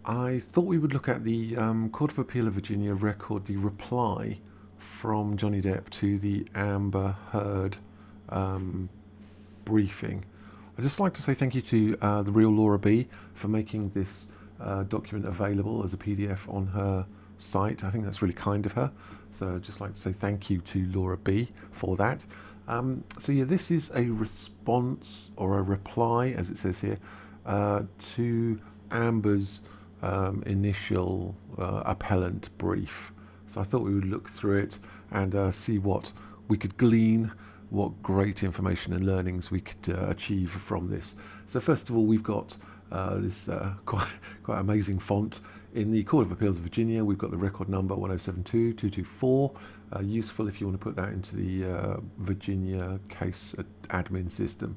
I thought we would look at the Court of Appeal of Virginia record, the reply from Johnny Depp to the Amber Heard um, briefing. I'd just like to say thank you to the real Laura B for making this document available as a PDF on her site. I think that's really kind of her. So I'd just like to say thank you to Laura B for that. So yeah, this is a response or a reply, as it says here, to Amber's initial appellant brief. So I thought we would look through it and see what we could glean, what great information and learnings we could achieve from this. So first of all, we've got this quite amazing font. In the Court of Appeals of Virginia, we've got the record number 1072224. Useful if you want to put that into the Virginia case admin system.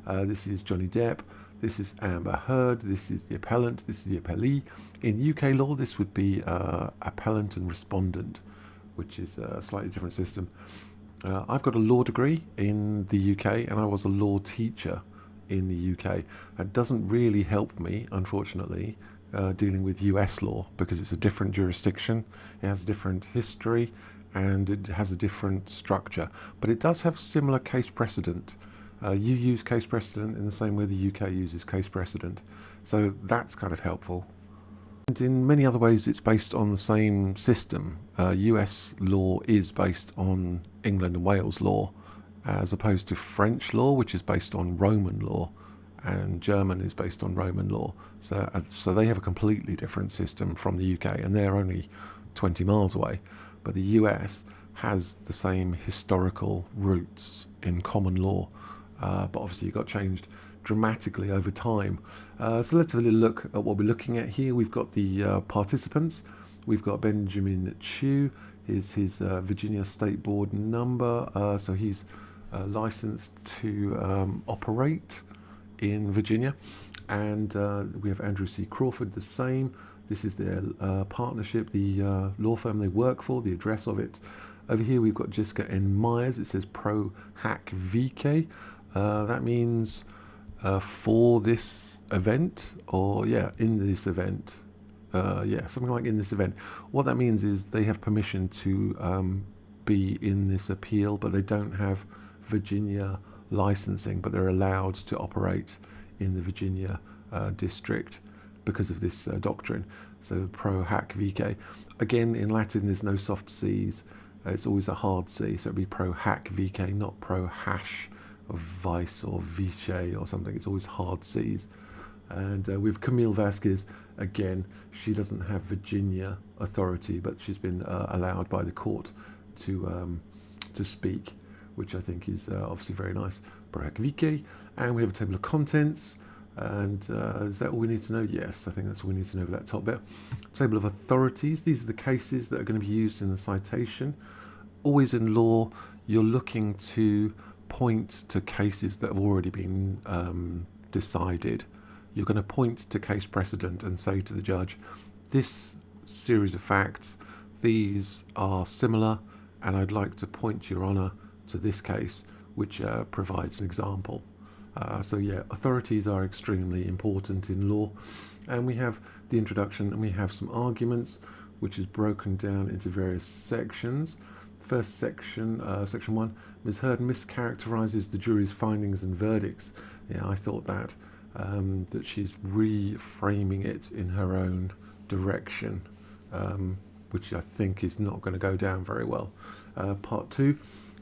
This is Johnny Depp. This is Amber Heard. This is the appellant. This is the appellee. In UK law, this would be appellant and respondent, which is a slightly different system. I've got a law degree in the UK, and I was a law teacher in the UK. That doesn't really help me, unfortunately, dealing with US law, because it's a different jurisdiction, it has a different history, and it has a different structure. But it does have similar case precedent. You use case precedent in the same way the UK uses case precedent. So that's kind of helpful. And in many other ways, it's based on the same system. US law is based on England and Wales law, as opposed to French law, which is based on Roman law, and German is based on Roman law. So they have a completely different system from the UK, and they're only 20 miles away. But the US has the same historical roots in common law, but obviously it got changed dramatically over time. So let's have a little look at what we're looking at here. We've got the participants. We've got Benjamin Chew. Here's his Virginia State Board number. So he's licensed to operate in Virginia. And we have Andrew C. Crawford, the same. This is their partnership, the law firm they work for, the address of it. Over here we've got Jessica N. Myers. It says Pro Hack VK. That means for this event, or in this event. Something like in this event. What that means is they have permission to be in this appeal, but they don't have Virginia licensing, but they're allowed to operate in the Virginia district because of this doctrine. So Pro Hack VK. Again, in Latin, there's no soft C's. It's always a hard C, so it'd be Pro Hack VK, not Pro Hash or Vice or Vice or something. It's always hard C's. And with Camille Vasquez, again, she doesn't have Virginia authority, but she's been allowed by the court to speak, which I think is obviously very nice. Pro Hack VK. And we have a table of contents. And is that all we need to know? Yes, I think that's all we need to know for that top bit. Table of authorities. These are the cases that are going to be used in the citation. Always in law, you're looking to point to cases that have already been decided. You're going to point to case precedent and say to the judge, this series of facts, these are similar, and I'd like to point your honour to this case, which provides an example. Authorities are extremely important in law. And we have the introduction, and we have some arguments, which is broken down into various sections. First section, section 1, Ms. Heard mischaracterises the jury's findings and verdicts. I thought that she's reframing it in her own direction, which I think is not going to go down very well. Part 2,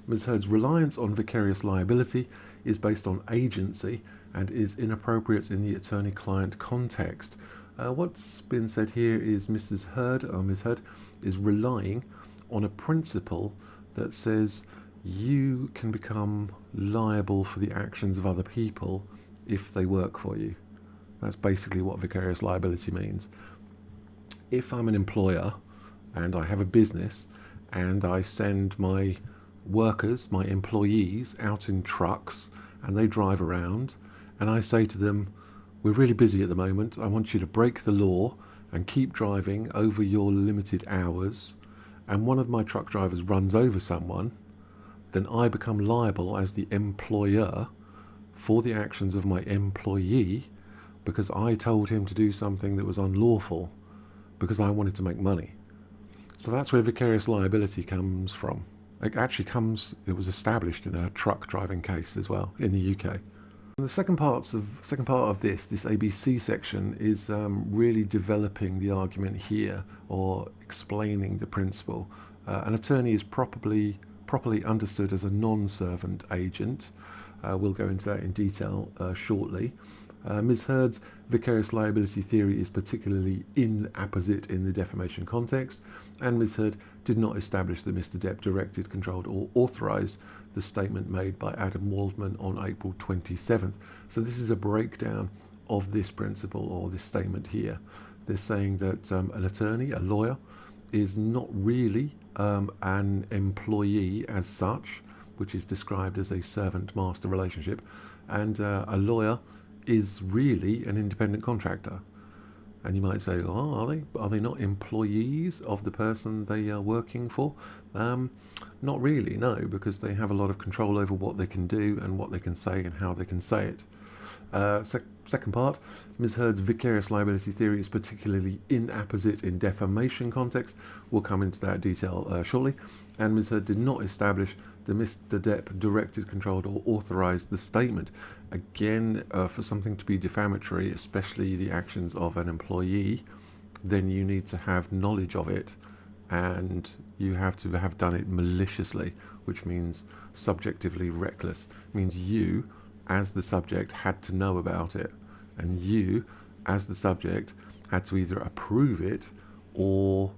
Ms. Heard's reliance on vicarious liability is based on agency and is inappropriate in the attorney-client context. What's been said here is Ms. Heard is relying on a principle that says you can become liable for the actions of other people if they work for you. That's basically what vicarious liability means. If I'm an employer and I have a business and I send my workers, my employees, out in trucks and they drive around, and I say to them, we're really busy at the moment, I want you to break the law and keep driving over your limited hours, and one of my truck drivers runs over someone, then I become liable as the employer for the actions of my employee because I told him to do something that was unlawful because I wanted to make money. So that's where vicarious liability comes from. It was established in a truck driving case as well in the UK. And the second part of this ABC section is really developing the argument here, or explaining the principle. An attorney is properly understood as a non-servant agent. We'll go into that in detail shortly. Ms. Heard's vicarious liability theory is particularly inapposite in the defamation context, and Ms. Heard did not establish that Mr. Depp directed, controlled, or authorised the statement made by Adam Waldman on April 27th. So this is a breakdown of this principle, or this statement here. They're saying that an attorney, a lawyer, is not really an employee as such, which is described as a servant-master relationship, and a lawyer is really an independent contractor. And you might say, oh, are they not employees of the person they are working for? Not really, no, because they have a lot of control over what they can do and what they can say and how they can say it. Second part, Ms. Heard's vicarious liability theory is particularly inapposite in defamation context. We'll come into that detail shortly. And Ms. Heard did not establish that Mr. Depp directed, controlled, or authorised the statement. Again, for something to be defamatory, especially the actions of an employee, then you need to have knowledge of it, and you have to have done it maliciously, which means subjectively reckless. It means you, as the subject, had to know about it, and you, as the subject, had to either approve it or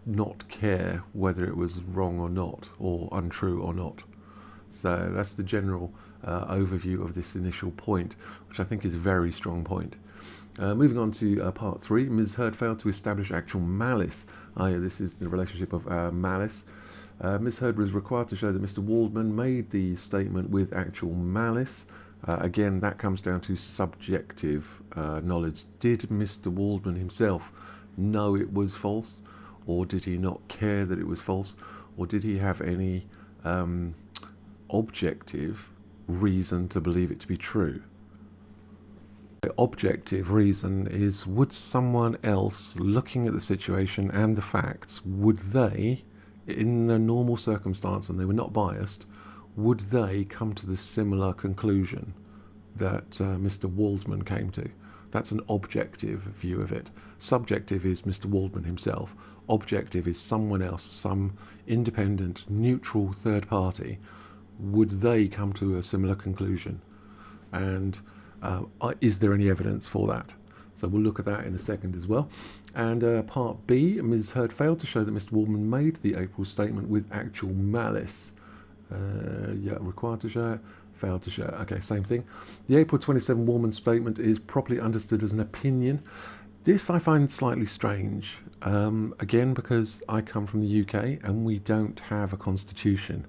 not care whether it was wrong or not, or untrue or not. So that's the general overview of this initial point, which I think is a very strong point. Moving on to part 3, Ms. Heard failed to establish actual malice. This is the relationship of malice. Ms. Heard was required to show that Mr. Waldman made the statement with actual malice. Again, that comes down to subjective knowledge. Did Mr. Waldman himself know it was false, or did he not care that it was false, or did he have any objective reason to believe it to be true? The objective reason is, would someone else, looking at the situation and the facts, would they, in a normal circumstance, and they were not biased, would they come to the similar conclusion that Mr. Waldman came to? That's an objective view of it. Subjective is Mr. Waldman himself. Objective is someone else, some independent, neutral third party. Would they come to a similar conclusion? And is there any evidence for that? So we'll look at that in a second as well. And part B, Ms. Heard failed to show that Mr. Waldman made the April statement with actual malice. Required to show, failed to show. Okay, same thing. The April 27 Waldman statement is properly understood as an opinion. This I find slightly strange, again, because I come from the UK and we don't have a constitution.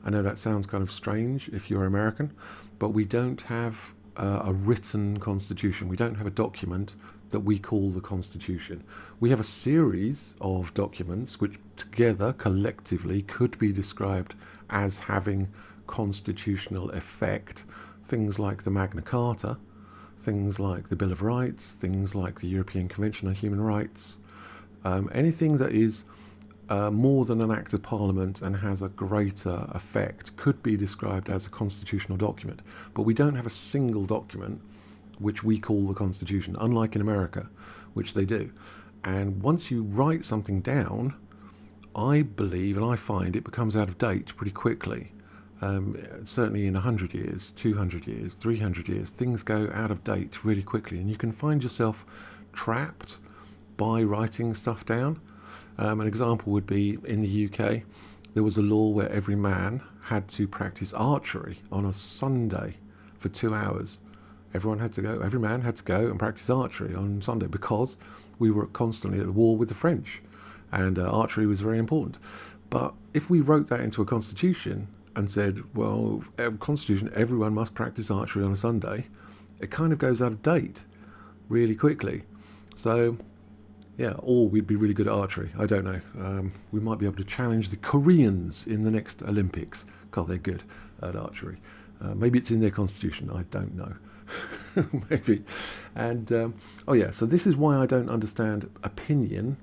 I know that sounds kind of strange if you're American, but we don't have a written constitution. We don't have a document that we call the Constitution. We have a series of documents which together, collectively, could be described as having constitutional effect. Things like the Magna Carta, things like the Bill of Rights, things like the European Convention on Human Rights. Anything that is more than an act of parliament and has a greater effect could be described as a constitutional document. But we don't have a single document which we call the Constitution, unlike in America, which they do. And once you write something down, I believe and I find it becomes out of date pretty quickly. Certainly in 100 years, 200 years, 300 years, things go out of date really quickly, and you can find yourself trapped by writing stuff down. An example would be in the UK, there was a law where every man had to practice archery on a Sunday for 2 hours. Every man had to go and practice archery on Sunday because we were constantly at war with the French, and archery was very important. But if we wrote that into a constitution and said, well, constitution, everyone must practice archery on a Sunday, it kind of goes out of date really quickly. So yeah, or we'd be really good at archery. I don't know. We might be able to challenge the Koreans in the next Olympics. God, they're good at archery. Maybe it's in their constitution. I don't know. maybe. And oh yeah, so this is why I don't understand opinion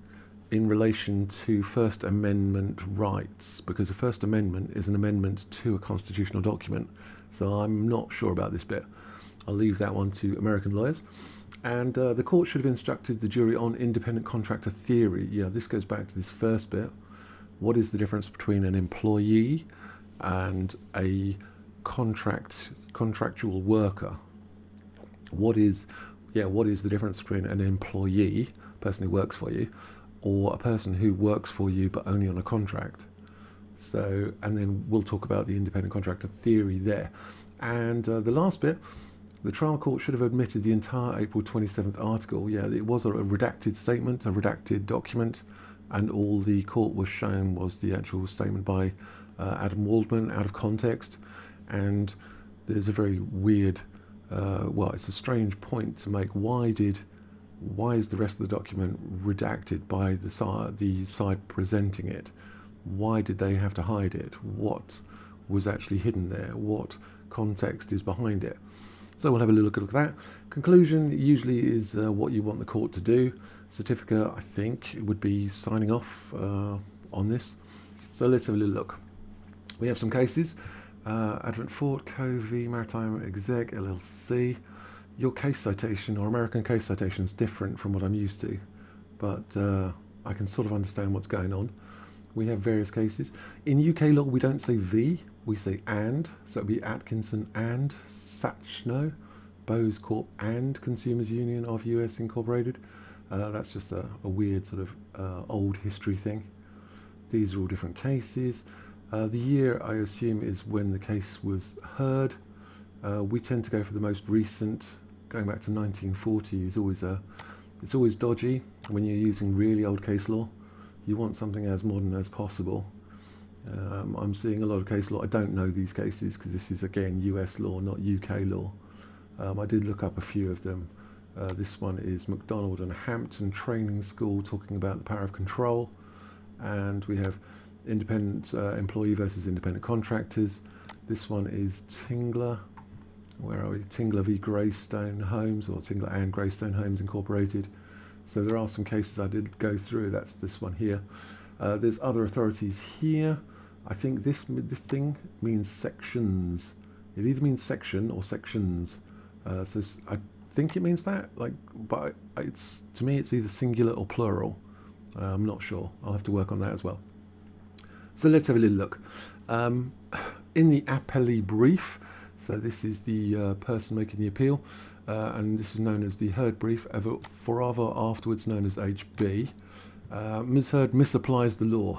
in relation to First Amendment rights, because the First Amendment is an amendment to a constitutional document. So I'm not sure about this bit. I'll leave that one to American lawyers. And the court should have instructed the jury on independent contractor theory. Yeah, this goes back to this first bit. What is the difference between an employee and a contractual worker? What is the difference between an employee, person who works for you, or a person who works for you but only on a contract? So, and then we'll talk about the independent contractor theory there. And the last bit, the trial court should have admitted the entire April 27th article. Yeah, it was a redacted statement, a redacted document, and all the court was shown was the actual statement by Adam Waldman out of context. And there's a very weird, it's a strange point to make. Why is the rest of the document redacted by the side presenting it? Why did they have to hide it? What was actually hidden there? What context is behind it? So we'll have a little look at that. Conclusion usually is what you want the court to do. Certificate, I think, would be signing off on this. So let's have a little look. We have some cases. Advent Fort, Covey, Maritime Exec, LLC. Your case citation, or American case citation, is different from what I'm used to, but I can sort of understand what's going on. We have various cases. In UK law, we don't say v, we say and. So it'd be Atkinson and Sachno, Bose Corp and Consumers Union of US Incorporated. That's just a weird sort of old history thing. These are all different cases. The year, I assume, is when the case was heard. We tend to go for the most recent, going back to 1940 is always it's always dodgy when you're using really old case law. You want something as modern as possible. I'm seeing a lot of case law. I don't know these cases because this is, again, US law, not UK law. I did look up a few of them. This one is MacDonald and Hampton Training School, talking about the power of control. And we have independent employee versus independent contractors. This one is Tingler. Where are we? Tingler v. Greystone Homes, or Tingler and Greystone Homes Incorporated. So there are some cases I did go through. That's this one here. There's other authorities here. I think this thing means sections. It either means section or sections. So I think it means that. But it's, to me, it's either singular or plural. I'm not sure. I'll have to work on that as well. So let's have a little look. In the appellee brief, so this is the person making the appeal, and this is known as the Heard brief, forever afterwards known as HB. Ms. Heard misapplies the law.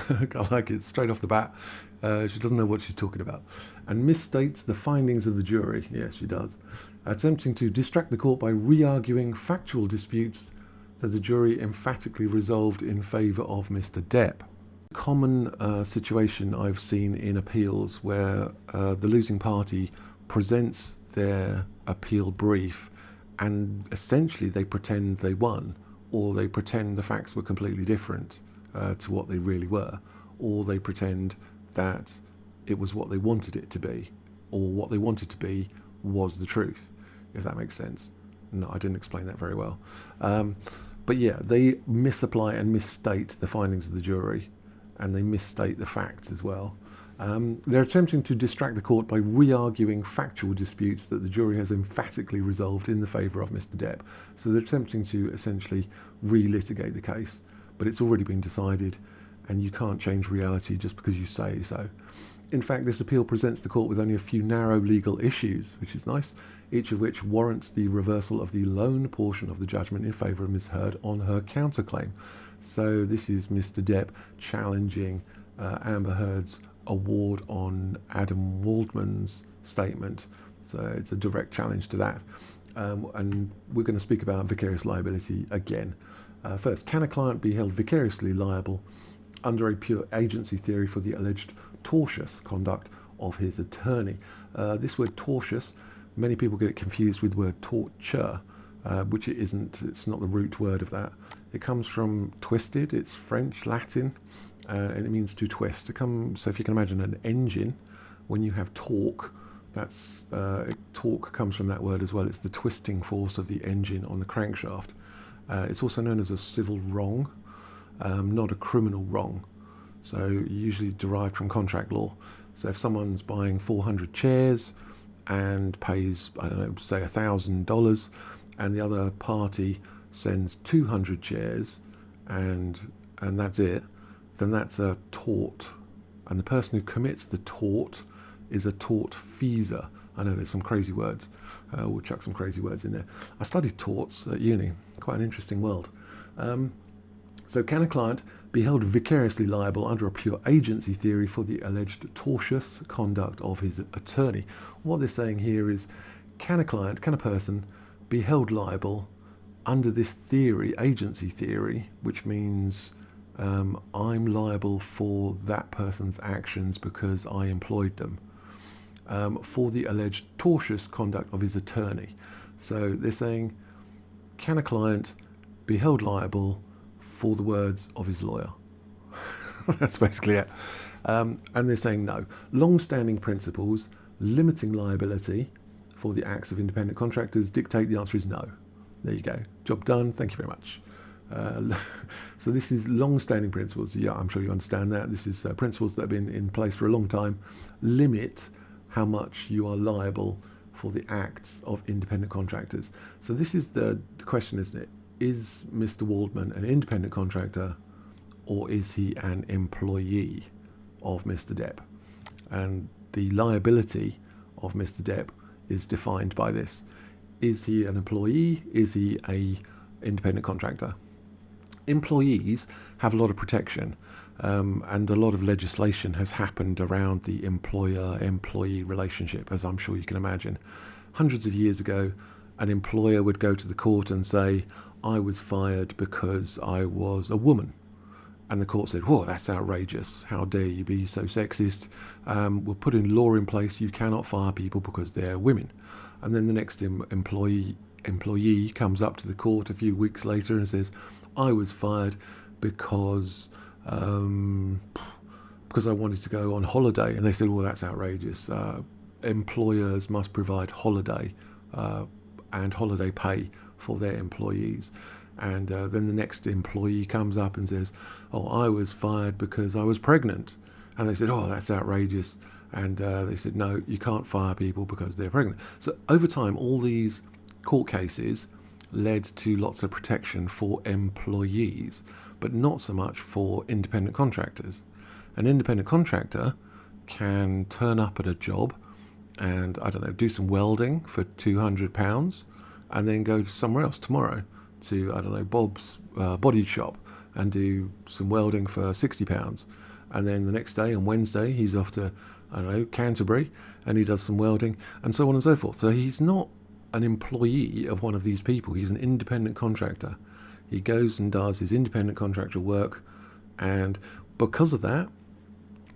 I like it straight off the bat. She doesn't know what she's talking about, and misstates the findings of the jury. Yes, she does. Attempting to distract the court by re-arguing factual disputes that the jury emphatically resolved in favour of Mr. Depp. Common situation I've seen in appeals where the losing party presents their appeal brief and essentially they pretend they won, or they pretend the facts were completely different to what they really were, or they pretend that it was what they wanted it to be, or what they wanted to be was the truth, if that makes sense. No, I didn't explain that very well. But yeah, they misapply and misstate the findings of the jury, and they misstate the facts as well. They're attempting to distract the court by re-arguing factual disputes that the jury has emphatically resolved in the favour of Mr. Depp. So they're attempting to essentially re-litigate the case, but it's already been decided, and you can't change reality just because you say so. In fact, this appeal presents the court with only a few narrow legal issues, which is nice, each of which warrants the reversal of the lone portion of the judgment in favour of Ms. Heard on her counterclaim. So this is Mr. Depp challenging Amber Heard's award on Adam Waldman's statement. So it's a direct challenge to that. And we're going to speak about vicarious liability again. First, can a client be held vicariously liable under a pure agency theory for the alleged tortious conduct of his attorney? This word tortious, many people get it confused with the word torture, which it isn't. It's not the root word of that. It comes from twisted. It's French, Latin, and it means to twist. So if you can imagine an engine, when you have torque, That's torque comes from that word as well. It's the twisting force of the engine on the crankshaft. It's also known as a civil wrong, not a criminal wrong. So usually derived from contract law. So if someone's buying 400 chairs and pays, I don't know, say $1,000, and the other party sends 200 chairs and that's it, then that's a tort. And the person who commits the tort is a tortfeasor. I know there's some crazy words. We'll chuck some crazy words in there. I studied torts at uni. Quite an interesting world. So can a client be held vicariously liable under a pure agency theory for the alleged tortious conduct of his attorney? What they're saying here is, can a person be held liable under this theory, agency theory, which means I'm liable for that person's actions because I employed them, for the alleged tortious conduct of his attorney. So they're saying, can a client be held liable for the words of his lawyer? That's basically it. And they're saying no. Long-standing principles limiting liability for the acts of independent contractors dictate the answer is no. There you go. Job done. Thank you very much. So this is long-standing principles. Yeah, I'm sure you understand that. This is principles that have been in place for a long time. Limit how much you are liable for the acts of independent contractors. So this is the question, isn't it? Is Mr. Waldman an independent contractor, or is he an employee of Mr. Depp? And the liability of Mr. Depp is defined by this. Is he an employee? Is he a independent contractor? Employees have a lot of protection, and a lot of legislation has happened around the employer-employee relationship, as I'm sure you can imagine. Hundreds of years ago, an employer would go to the court and say, I was fired because I was a woman. And the court said, whoa, that's outrageous. How dare you be so sexist? We'll put in law in place. You cannot fire people because they're women. And then the next employee comes up to the court a few weeks later and says, I was fired because I wanted to go on holiday. And they said, well, that's outrageous. Employers must provide holiday and holiday pay for their employees. And then the next employee comes up and says, oh, I was fired because I was pregnant. And they said, oh, that's outrageous. And they said, no, you can't fire people because they're pregnant. So over time, all these court cases led to lots of protection for employees, but not so much for independent contractors. An independent contractor can turn up at a job and, I don't know, do some welding for £200 and then go somewhere else tomorrow to, I don't know, Bob's body shop and do some welding for £60. And then the next day, on Wednesday, he's off to, I don't know, Canterbury, and he does some welding, and so on and so forth. So he's not an employee of one of these people. He's an independent contractor. He goes and does his independent contractor work, and because of that,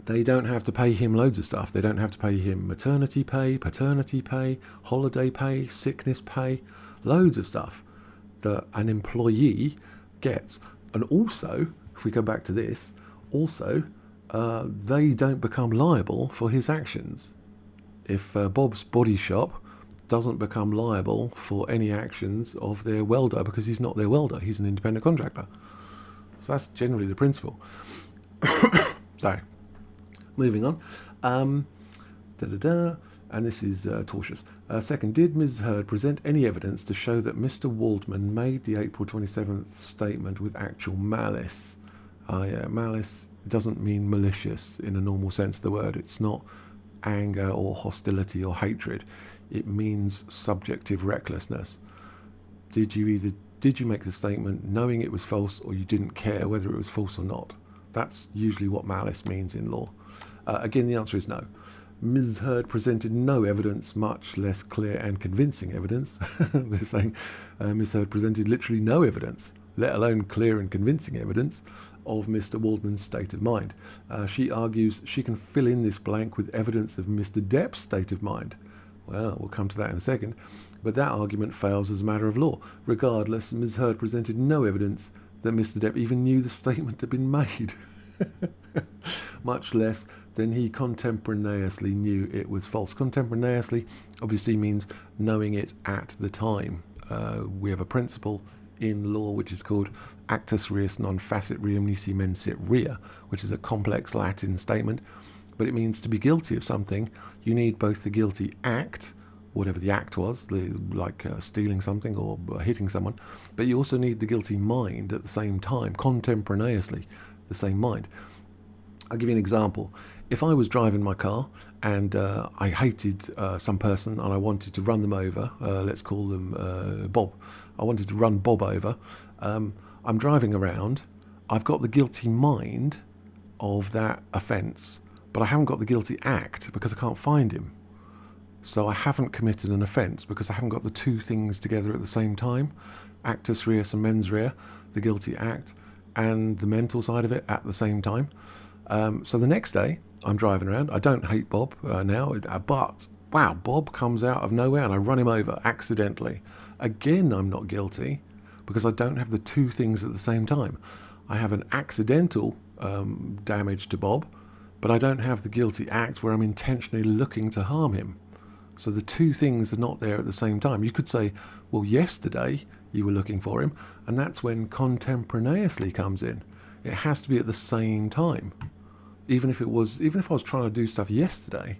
they don't have to pay him loads of stuff. They don't have to pay him maternity pay, paternity pay, holiday pay, sickness pay, loads of stuff that an employee gets. And also, if we go back to this, also, they don't become liable for his actions. If Bob's body shop doesn't become liable for any actions of their welder because he's not their welder, he's an independent contractor. So that's generally the principle. Sorry. Moving on. And this is tortious. Second, did Ms. Heard present any evidence to show that Mr. Waldman made the April 27th statement with actual malice? Malice doesn't mean malicious in a normal sense of the word. It's not anger or hostility or hatred. It means subjective recklessness. Did you make the statement knowing it was false, or you didn't care whether it was false or not? That's usually what malice means in law. Again, the answer is no. Ms. Heard presented no evidence, much less clear and convincing evidence. They're saying Ms. Heard presented literally no evidence, let alone clear and convincing evidence, of Mr. Waldman's state of mind. She argues she can fill in this blank with evidence of Mr. Depp's state of mind. Well, we'll come to that in a second. But that argument fails as a matter of law. Regardless, Ms. Heard presented no evidence that Mr. Depp even knew the statement had been made, much less then he contemporaneously knew it was false. Contemporaneously obviously means knowing it at the time. We have a principle in law which is called actus reus non facit reum nisi mensit rea, which is a complex Latin statement, but it means to be guilty of something, you need both the guilty act, whatever the act was, like stealing something or hitting someone, but you also need the guilty mind at the same time, contemporaneously, the same mind. I'll give you an example. If I was driving my car and I hated some person and I wanted to run them over, let's call them Bob. I wanted to run Bob over. I'm driving around. I've got the guilty mind of that offence, but I haven't got the guilty act because I can't find him. So I haven't committed an offence because I haven't got the two things together at the same time. Actus reus and mens rea, the guilty act, and the mental side of it at the same time. So the next day, I'm driving around. I don't hate Bob now, but wow, Bob comes out of nowhere and I run him over accidentally. Again, I'm not guilty because I don't have the two things at the same time. I have an accidental damage to Bob, but I don't have the guilty act where I'm intentionally looking to harm him. So the two things are not there at the same time. You could say, well, yesterday you were looking for him, and that's when contemporaneously comes in. It has to be at the same time. Even if I was trying to do stuff yesterday,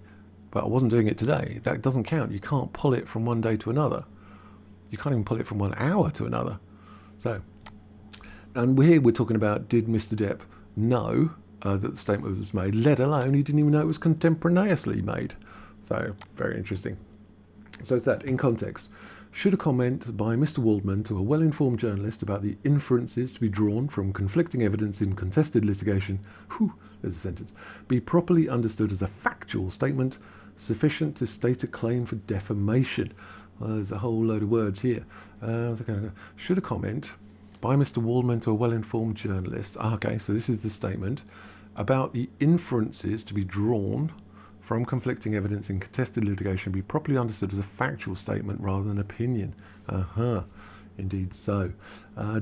but I wasn't doing it today, that doesn't count. You can't pull it from one day to another. You can't even pull it from 1 hour to another. So, and here we're talking about, did Mr. Depp know that the statement was made, let alone he didn't even know it was contemporaneously made. So, very interesting. So that, in context, should a comment by Mr. Waldman to a well-informed journalist about the inferences to be drawn from conflicting evidence in contested litigation, there's a sentence, be properly understood as a factual statement sufficient to state a claim for defamation? There's a whole load of words here. Should a comment by Mr. Waldman to a well-informed journalist, okay, so this is the statement, about the inferences to be drawn from conflicting evidence in contested litigation be properly understood as a factual statement rather than opinion. Indeed so.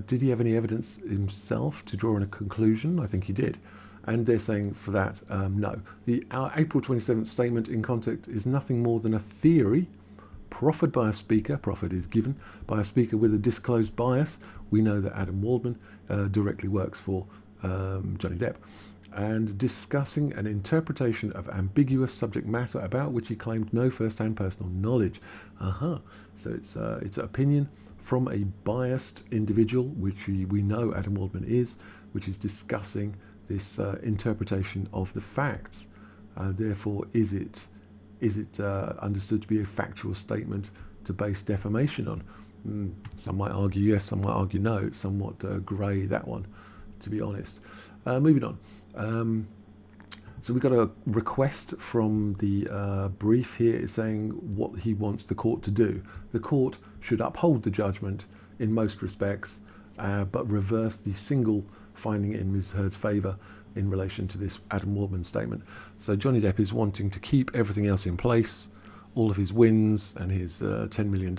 Did he have any evidence himself to draw in a conclusion? I think he did. And they're saying for that, no. The April 27th statement in context is nothing more than a theory proffered by a speaker, proffered is given, by a speaker with a disclosed bias. We know that Adam Waldman directly works for Johnny Depp, and discussing an interpretation of ambiguous subject matter about which he claimed no first-hand personal knowledge. So it's an opinion from a biased individual, which we know Adam Waldman is, which is discussing this interpretation of the facts. Therefore, is it understood to be a factual statement to base defamation on? Some might argue yes, some might argue no. It's somewhat grey, that one, to be honest. Moving on. So we got a request from the brief here saying what he wants the court to do. The court should uphold the judgment in most respects, but reverse the single finding in Ms. Heard's favour in relation to this Adam Waldman statement. So Johnny Depp is wanting to keep everything else in place, all of his wins and his $10 million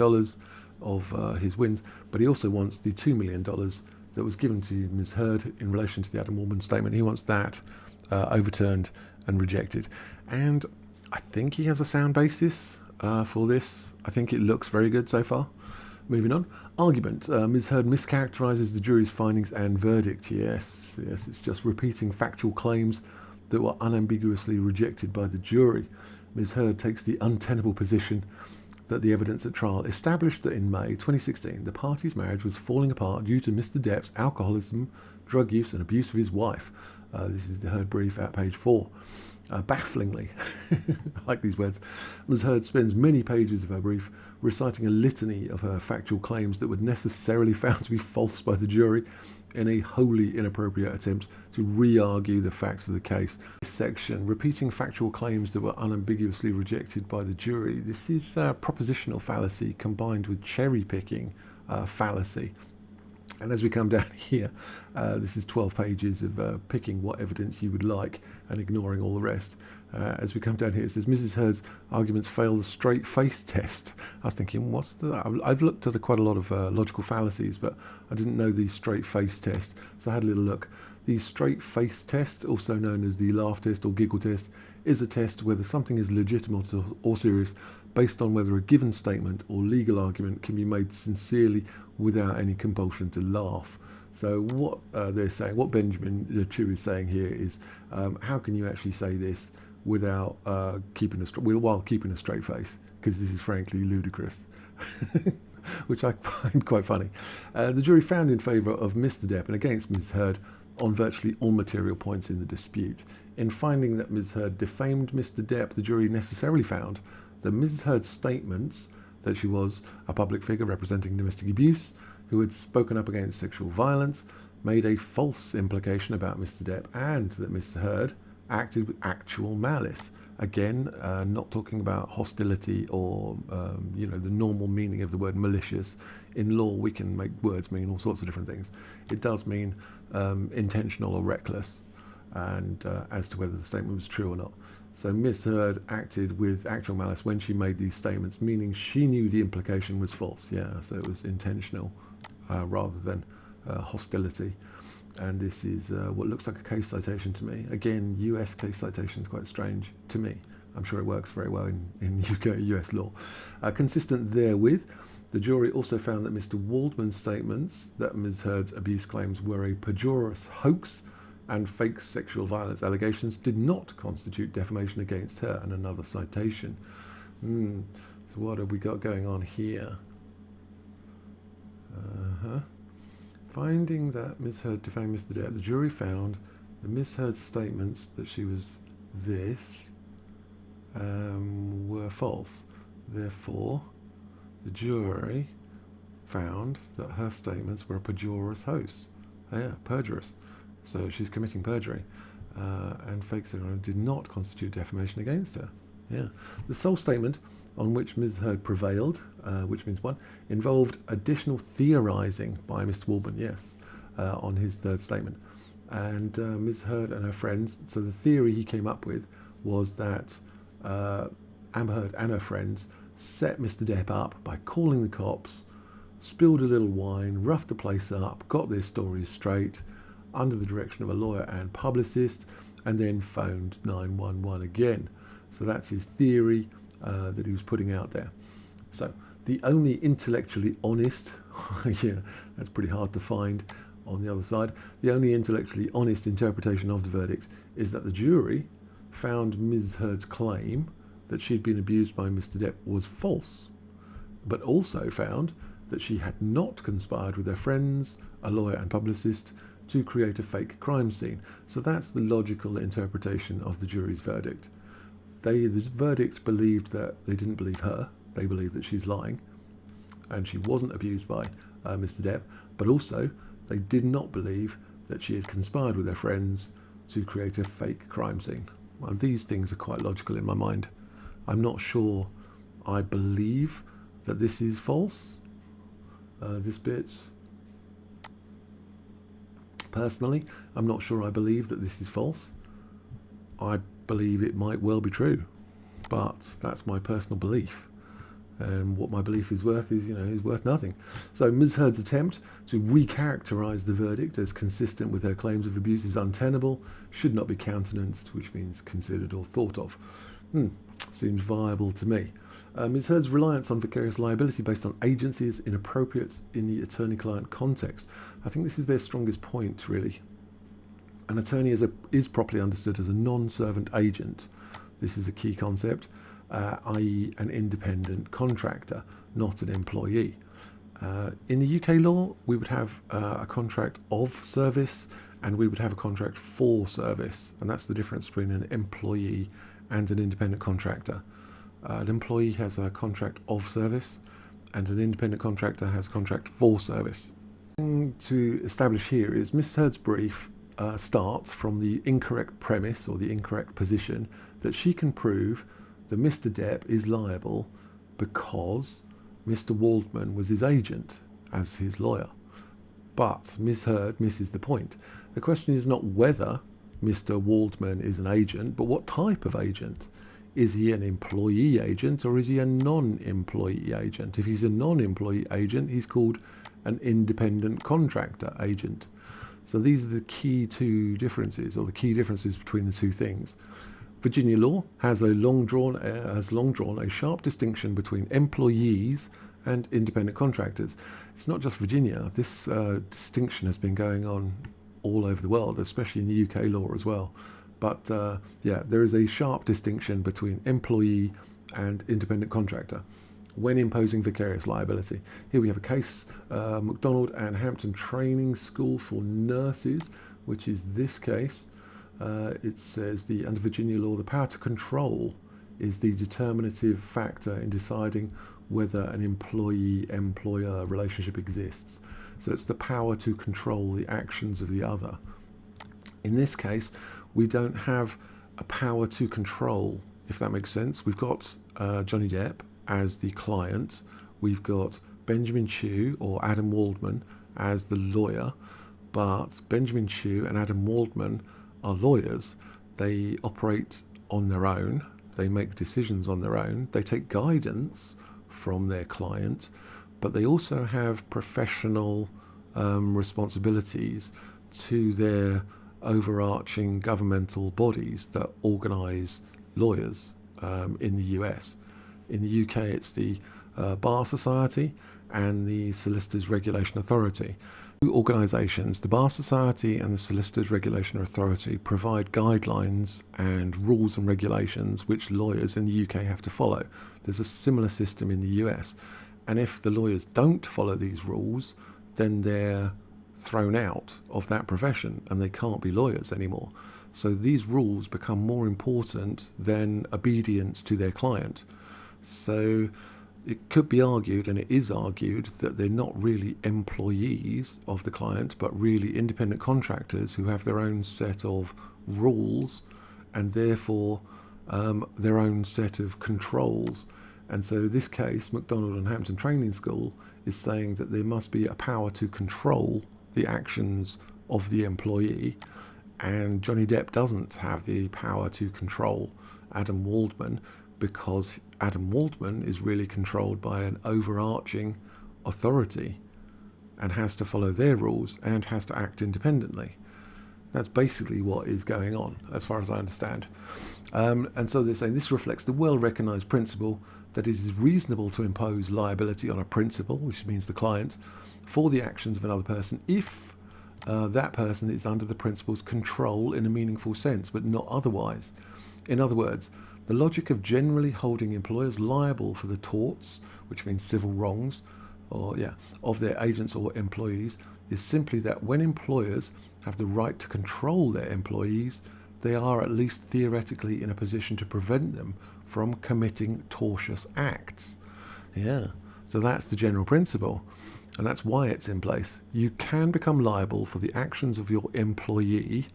of his wins, but he also wants the $2 million that was given to Ms. Heard in relation to the Adam Waldman statement. He wants that overturned and rejected. And I think he has a sound basis for this. I think it looks very good so far. Moving on. Argument. Ms. Heard mischaracterises the jury's findings and verdict. Yes, it's just repeating factual claims that were unambiguously rejected by the jury. Ms. Heard takes the untenable position that the evidence at trial established that in May 2016 the parties' marriage was falling apart due to Mr. Depp's alcoholism, drug use and abuse of his wife. This is the Heard brief at page 4. Bafflingly, I like these words, Ms. Heard spends many pages of her brief reciting a litany of her factual claims that were necessarily found to be false by the jury in a wholly inappropriate attempt to re-argue the facts of the case. This section, repeating factual claims that were unambiguously rejected by the jury, this is propositional fallacy combined with cherry-picking fallacy. And as we come down here, this is 12 pages of picking what evidence you would like and ignoring all the rest. As we come down here, it says Mrs. Heard's arguments fail the straight face test. I was thinking, what's the... I've looked at quite a lot of logical fallacies, but I didn't know the straight face test. So I had a little look. The straight face test, also known as the laugh test or giggle test, is a test whether something is legitimate or serious based on whether a given statement or legal argument can be made sincerely without any compulsion to laugh. So what they're saying, what Benjamin Chu is saying here is, how can you actually say this without while keeping a straight face? Because this is frankly ludicrous, which I find quite funny. The jury found in favour of Mr. Depp and against Ms. Heard on virtually all material points in the dispute. In finding that Ms. Heard defamed Mr. Depp, the jury necessarily found that Mrs. Heard's statements that she was a public figure representing domestic abuse who had spoken up against sexual violence made a false implication about Mr. Depp, and that Mr. Heard acted with actual malice. Again, not talking about hostility or the normal meaning of the word malicious. In law, we can make words mean all sorts of different things. It does mean intentional or reckless, and as to whether the statement was true or not. So Miss Heard acted with actual malice when she made these statements, meaning she knew the implication was false. Yeah, so it was intentional rather than hostility. And this is what looks like a case citation to me. Again, US case citation is quite strange to me. I'm sure it works very well in UK US law. Consistent therewith, the jury also found that Mr. Waldman's statements that Ms. Heard's abuse claims were a pejorous hoax and fake sexual violence allegations did not constitute defamation against her, and another citation. So what have we got going on here? Finding that Ms. Heard defamed Mr. Depp, the jury found that Ms. Heard's statements that she was this were false. Therefore, the jury found that her statements were a pejorous hoax. Perjurous. So she's committing perjury, and fake statement did not constitute defamation against her. Yeah. The sole statement on which Ms. Heard prevailed, which means one, involved additional theorising by Mr. Waldman, yes, on his third statement. And Ms. Heard and her friends, so the theory he came up with was that Amber Heard and her friends set Mr. Depp up by calling the cops, spilled a little wine, roughed the place up, got their stories straight, under the direction of a lawyer and publicist, and then phoned 911 again. So that's his theory that he was putting out there. So the only intellectually honest, yeah, that's pretty hard to find on the other side, the only intellectually honest interpretation of the verdict is that the jury found Ms. Heard's claim that she'd been abused by Mr. Depp was false, but also found that she had not conspired with her friends, a lawyer and publicist, to create a fake crime scene. So that's the logical interpretation of the jury's verdict. The verdict believed that they didn't believe her, they believed that she's lying, and she wasn't abused by Mr. Depp, but also they did not believe that she had conspired with her friends to create a fake crime scene. Well, these things are quite logical in my mind. I'm not sure I believe that this is false, this bit. Personally, I'm not sure I believe that this is false. I believe it might well be true, but that's my personal belief. And what my belief is worth is worth nothing. So Ms. Heard's attempt to recharacterise the verdict as consistent with her claims of abuse is untenable, should not be countenanced, which means considered or thought of. Seems viable to me. Ms. Heard's reliance on vicarious liability based on agency is inappropriate in the attorney-client context. I think this is their strongest point, really. An attorney is properly understood as a non-servant agent. This is a key concept, i.e. an independent contractor, not an employee. In the UK law, we would have a contract of service and we would have a contract for service, and that's the difference between an employee and an independent contractor. An employee has a contract of service and an independent contractor has a contract for service. The thing to establish here is Ms. Heard's brief starts from the incorrect premise or the incorrect position that she can prove that Mr. Depp is liable because Mr. Waldman was his agent as his lawyer. But Ms. Heard misses the point. The question is not whether Mr. Waldman is an agent, but what type of agent. Is he an employee agent or is he a non-employee agent? If he's a non-employee agent, he's called an independent contractor agent. So these are the key two differences, or the key differences between the two things. Virginia law has long drawn a sharp distinction between employees and independent contractors. It's not just Virginia. This distinction has been going on all over the world, especially in the UK law as well. But there is a sharp distinction between employee and independent contractor when imposing vicarious liability. Here we have a case, McDonald and Hampton Training School for Nurses, which is this case. It says under Virginia law, the power to control is the determinative factor in deciding whether an employee-employer relationship exists. So it's the power to control the actions of the other. In this case, we don't have a power to control, if that makes sense. We've got Johnny Depp as the client. We've got Benjamin Chew or Adam Waldman as the lawyer. But Benjamin Chew and Adam Waldman are lawyers. They operate on their own. They make decisions on their own. They take guidance from their client, but they also have professional responsibilities to their overarching governmental bodies that organise lawyers in the US. In the UK, it's the Bar Society and the Solicitors Regulation Authority. Two organisations, the Bar Society and the Solicitors Regulation Authority, provide guidelines and rules and regulations which lawyers in the UK have to follow. There's a similar system in the US, and if the lawyers don't follow these rules, then they're thrown out of that profession and they can't be lawyers anymore. So these rules become more important than obedience to their client. So it could be argued, and it is argued, that they're not really employees of the client, but really independent contractors who have their own set of rules and therefore their own set of controls. And so this case, McDonald and Hampton Training School, is saying that there must be a power to control the actions of the employee, and Johnny Depp doesn't have the power to control Adam Waldman, because Adam Waldman is really controlled by an overarching authority and has to follow their rules and has to act independently. That's basically what is going on, as far as I understand. And so they're saying this reflects the well-recognised principle that it is reasonable to impose liability on a principal, which means the client, for the actions of another person if that person is under the principal's control in a meaningful sense, but not otherwise. In other words, the logic of generally holding employers liable for the torts, which means civil wrongs, of their agents or employees, is simply that when employers have the right to control their employees, they are at least theoretically in a position to prevent them from committing tortious acts. So that's the general principle, and that's why it's in place. You can become liable for the actions of your employee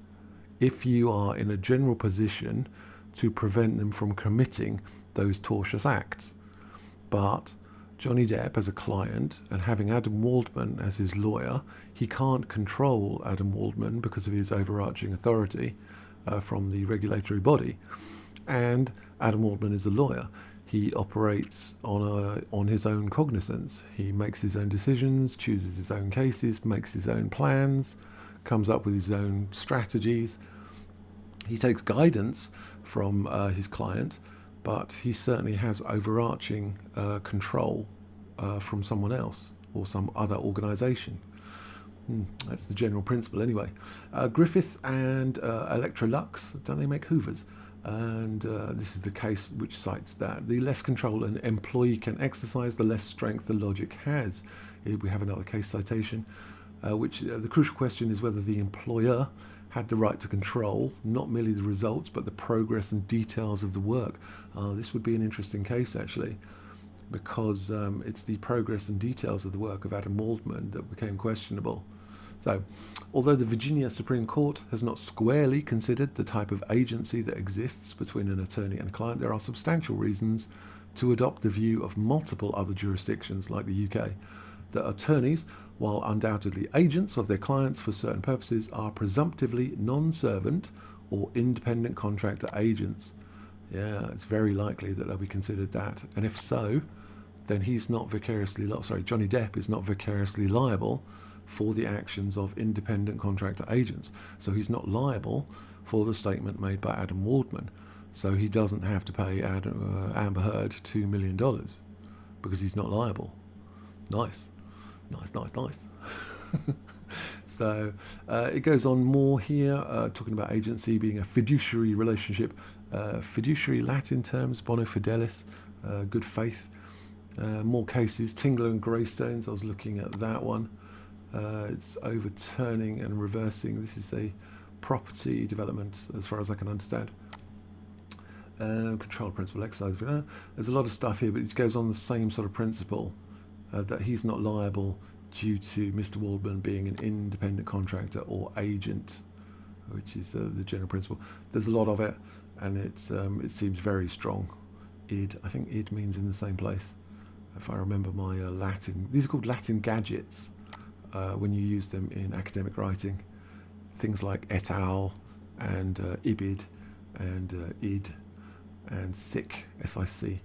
if you are in a general position to prevent them from committing those tortious acts. But Johnny Depp as a client and having Adam Waldman as his lawyer, he can't control Adam Waldman because of his overarching authority from the regulatory body. And Adam Waldman is a lawyer. He operates on his own cognizance. He makes his own decisions, chooses his own cases, makes his own plans, comes up with his own strategies. He takes guidance from his client, but he certainly has overarching control from someone else or some other organisation. That's the general principle anyway. Griffith and Electrolux, don't they make Hoovers? And this is the case which cites that. The less control an employee can exercise, the less strength the logic has. Here we have another case citation, which the crucial question is whether the employer had the right to control not merely the results but the progress and details of the work. This would be an interesting case actually, because it's the progress and details of the work of Adam Waldman that became questionable. So, although the Virginia Supreme Court has not squarely considered the type of agency that exists between an attorney and a client, there are substantial reasons to adopt the view of multiple other jurisdictions like the UK. that attorneys, while undoubtedly agents of their clients for certain purposes, are presumptively non-servant or independent contractor agents. Yeah, it's very likely that they'll be considered that. And if so, then he's not vicariously, Johnny Depp is not vicariously liable for the actions of independent contractor agents. So he's not liable for the statement made by Adam Waldman. So he doesn't have to pay Amber Heard $2 million because he's not liable. Nice. So it goes on more here, talking about agency being a fiduciary relationship. Fiduciary, Latin terms, bono fidelis, good faith. More cases, Tingler and Greystones, I was looking at that one. It's overturning and reversing. This is a property development, as far as I can understand. Control principle exercise. There's a lot of stuff here, but it goes on the same sort of principle, that he's not liable due to Mr. Waldman being an independent contractor or agent, which is the general principle. There's a lot of it, and it seems very strong. Id, I think id means in the same place, if I remember my Latin. These are called Latin gadgets when you use them in academic writing. Things like et al. And ibid and id and sic, S-I-C.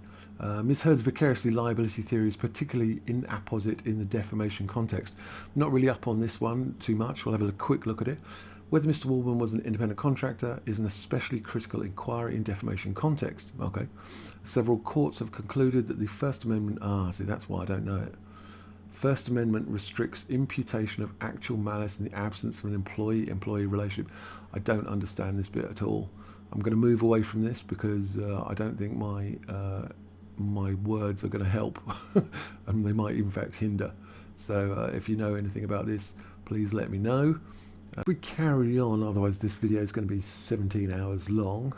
Ms. Heard's vicariously liability theory is particularly inapposite in the defamation context. Not really up on this one too much. We'll have a quick look at it. Whether Mr. Waldman was an independent contractor is an especially critical inquiry in defamation context. Okay. Several courts have concluded that the First Amendment... see, that's why I don't know it. First Amendment restricts imputation of actual malice in the absence of an employee-employee relationship. I don't understand this bit at all. I'm going to move away from this because I don't think my words are going to help, and they might in fact hinder. So if you know anything about this, please let me know. We carry on, otherwise this video is going to be 17 hours long.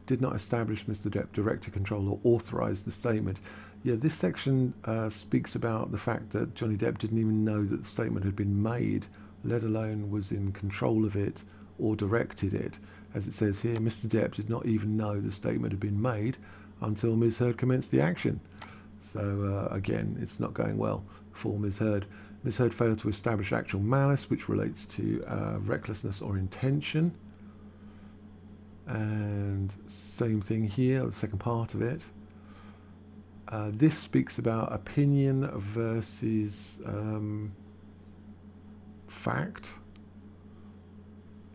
Did not establish Mr. Depp director control or authorize the statement. Yeah, this section speaks about the fact that Johnny Depp didn't even know that the statement had been made, let alone was in control of it or directed it. As it says here, Mr. Depp did not even know the statement had been made until Ms. Heard commenced the action. So again, it's not going well for Ms. Heard. Ms. Heard failed to establish actual malice, which relates to recklessness or intention. And same thing here, the second part of it. This speaks about opinion versus fact.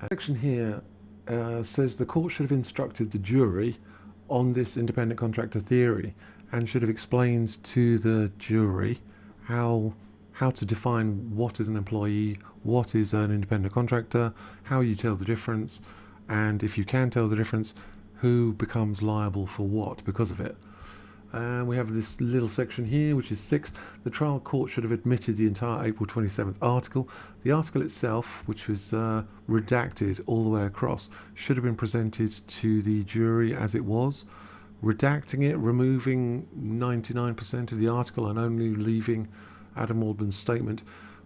Section here says the court should have instructed the jury on this independent contractor theory and should have explained to the jury how to define what is an employee, what is an independent contractor, how you tell the difference, and if you can tell the difference, who becomes liable for what because of it. And we have this little section here, which is 6. The trial court should have admitted the entire April 27th article. The article itself, which was redacted all the way across, should have been presented to the jury as it was. Redacting it, removing 99% of the article and only leaving Adam Waldman's statement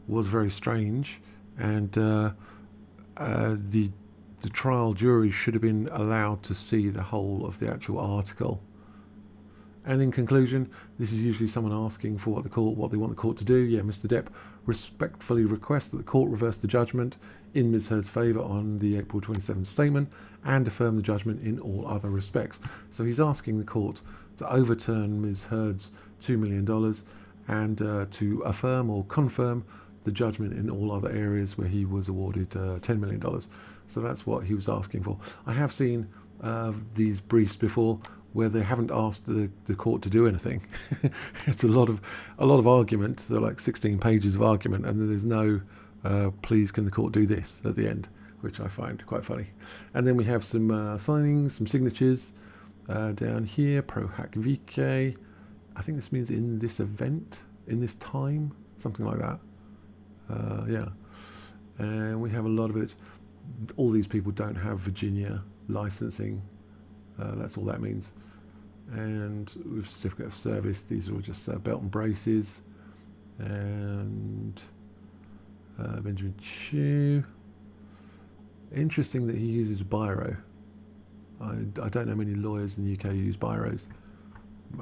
was very strange. And the trial jury should have been allowed to see the whole of the actual article. And in conclusion, this is usually someone asking for what they want the court to do. Yeah, Mr. Depp respectfully requests that the court reverse the judgment in Ms. Heard's favour on the April 27th statement and affirm the judgment in all other respects. So he's asking the court to overturn Ms. Heard's $2 million and to affirm or confirm the judgment in all other areas where he was awarded $10 million. So that's what he was asking for. I have seen these briefs before where they haven't asked the court to do anything. It's a lot of argument. They're like 16 pages of argument, and then there's no please can the court do this at the end, which I find quite funny. And then we have some signings, some signatures down here, pro hac vice. I think this means in this event, in this time, something like that. Yeah. And we have a lot of it. All these people don't have Virginia licensing. That's all that means. And with certificate of service, these are all just belt and braces. And Benjamin Chew. Interesting that he uses a biro. I don't know many lawyers in the UK who use biros.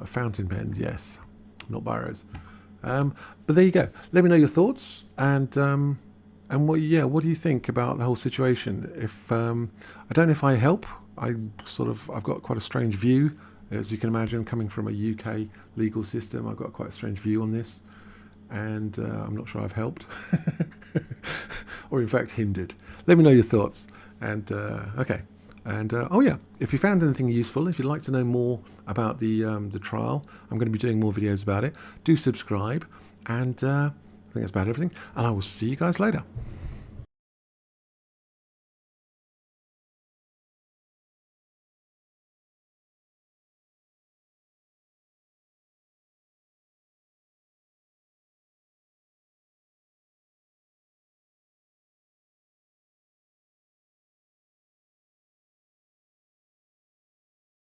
Fountain pens, yes, not biros. But there you go. Let me know your thoughts, and what do you think about the whole situation? If I don't know if I help. I've got quite a strange view, as you can imagine, coming from a UK legal system. I've got quite a strange view on this, and I'm not sure I've helped, or in fact hindered. Let me know your thoughts. And okay. And oh yeah, if you found anything useful, if you'd like to know more about the trial, I'm going to be doing more videos about it. Do subscribe, and I think that's about everything. And I will see you guys later.